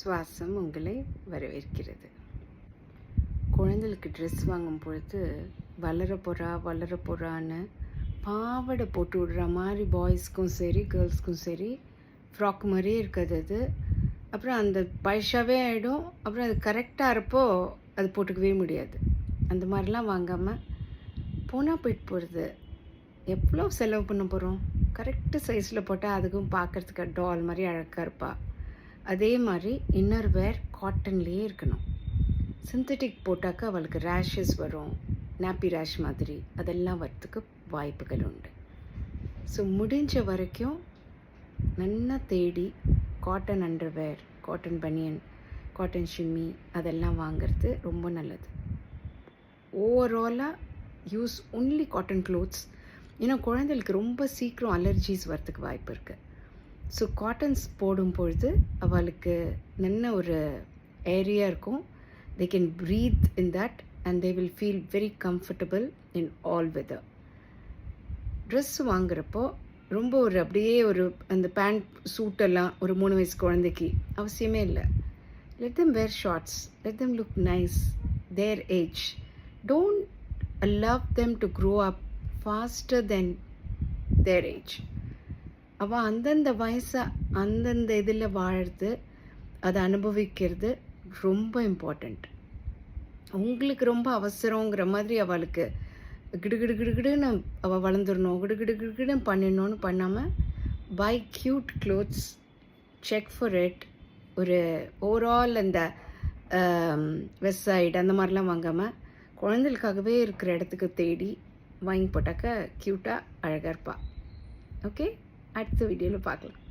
சுவாசம் உங்களை வரவேற்கிறது. குழந்தைகளுக்கு ட்ரெஸ் வாங்கும் பொழுது வளர போகிறான்னு பாவாடை போட்டு விடுற மாதிரி பாய்ஸ்க்கும் சரி கேர்ள்ஸ்க்கும் சரி ஃப்ராக் மாதிரியே இருக்காது அது. அப்புறம் அந்த பைஷாவே ஆகிடும். அப்புறம் அது கரெக்டாக இருப்போ அது போட்டுக்கவே முடியாது. அந்த மாதிரிலாம் வாங்காமல் போனால் போயிட்டு போகிறது. எவ்வளோ செலவு பண்ண போகிறோம்? கரெக்டு சைஸில் போட்டால் அதுக்கும் பார்க்குறதுக்கு டால் மாதிரி அழகாக இருப்பாள். அதே மாதிரி இன்னர் வேர் காட்டன்லேயே இருக்கணும். சிந்தட்டிக் போட்டாக்கா அவளுக்கு ரேஷஸ் வரும், நாப்பி ரேஷ் மாதிரி அதெல்லாம் வரத்துக்கு வாய்ப்புகள் உண்டு. ஸோ முடிஞ்ச வரைக்கும் நல்லா தேடி காட்டன் அண்டர்வேர், காட்டன் பனியன், காட்டன் ஷிம்மி அதெல்லாம் வாங்கிறது ரொம்ப நல்லது. ஓவராலாக யூஸ் ஒன்லி காட்டன் க்ளோத்ஸ். ஏன்னா குழந்தைகளுக்கு ரொம்ப சீக்கிரம் அலர்ஜிஸ் வரத்துக்கு வாய்ப்பு இருக்குது. ஸோ காட்டன்ஸ் போடும் பொழுது அவளுக்கு நல்ல ஒரு ஏரியா இருக்கும். they can breathe in that and they will feel very comfortable in all weather. Dress வாங்குறப்போ ரொம்ப ஒரு அப்படியே ஒரு அந்த பேண்ட் சூட்டெல்லாம் ஒரு 3 வயசு குழந்தைக்கு அவசியமே இல்லை. let them wear shorts, let them look nice their age. Don't allow them to grow up faster than their age. அவள் அந்தந்த வயசை அந்தந்த இதில் வாழறது, அதை அனுபவிக்கிறது ரொம்ப இம்பார்ட்டண்ட். உங்களுக்கு ரொம்ப அவசரங்கிற மாதிரி அவளுக்கு கிடுகிடுன்னு அவள் வளர்ந்துடணும், கிடுகிடுன்னு பண்ணிடணும்னு பண்ணாமல் buy cute clothes, check for it. ஒரு ஓவரால் அந்த வெஸ்ட் சைடு அந்த மாதிரிலாம் வாங்காமல் குழந்தைகளுக்காகவே இருக்கிற இடத்துக்கு தேடி வாங்கி போட்டாக்க க்யூட்டாக அழகாக இருப்பாள். ஓகே, அடுத்த வீடியோவில் பார்க்கலாம்.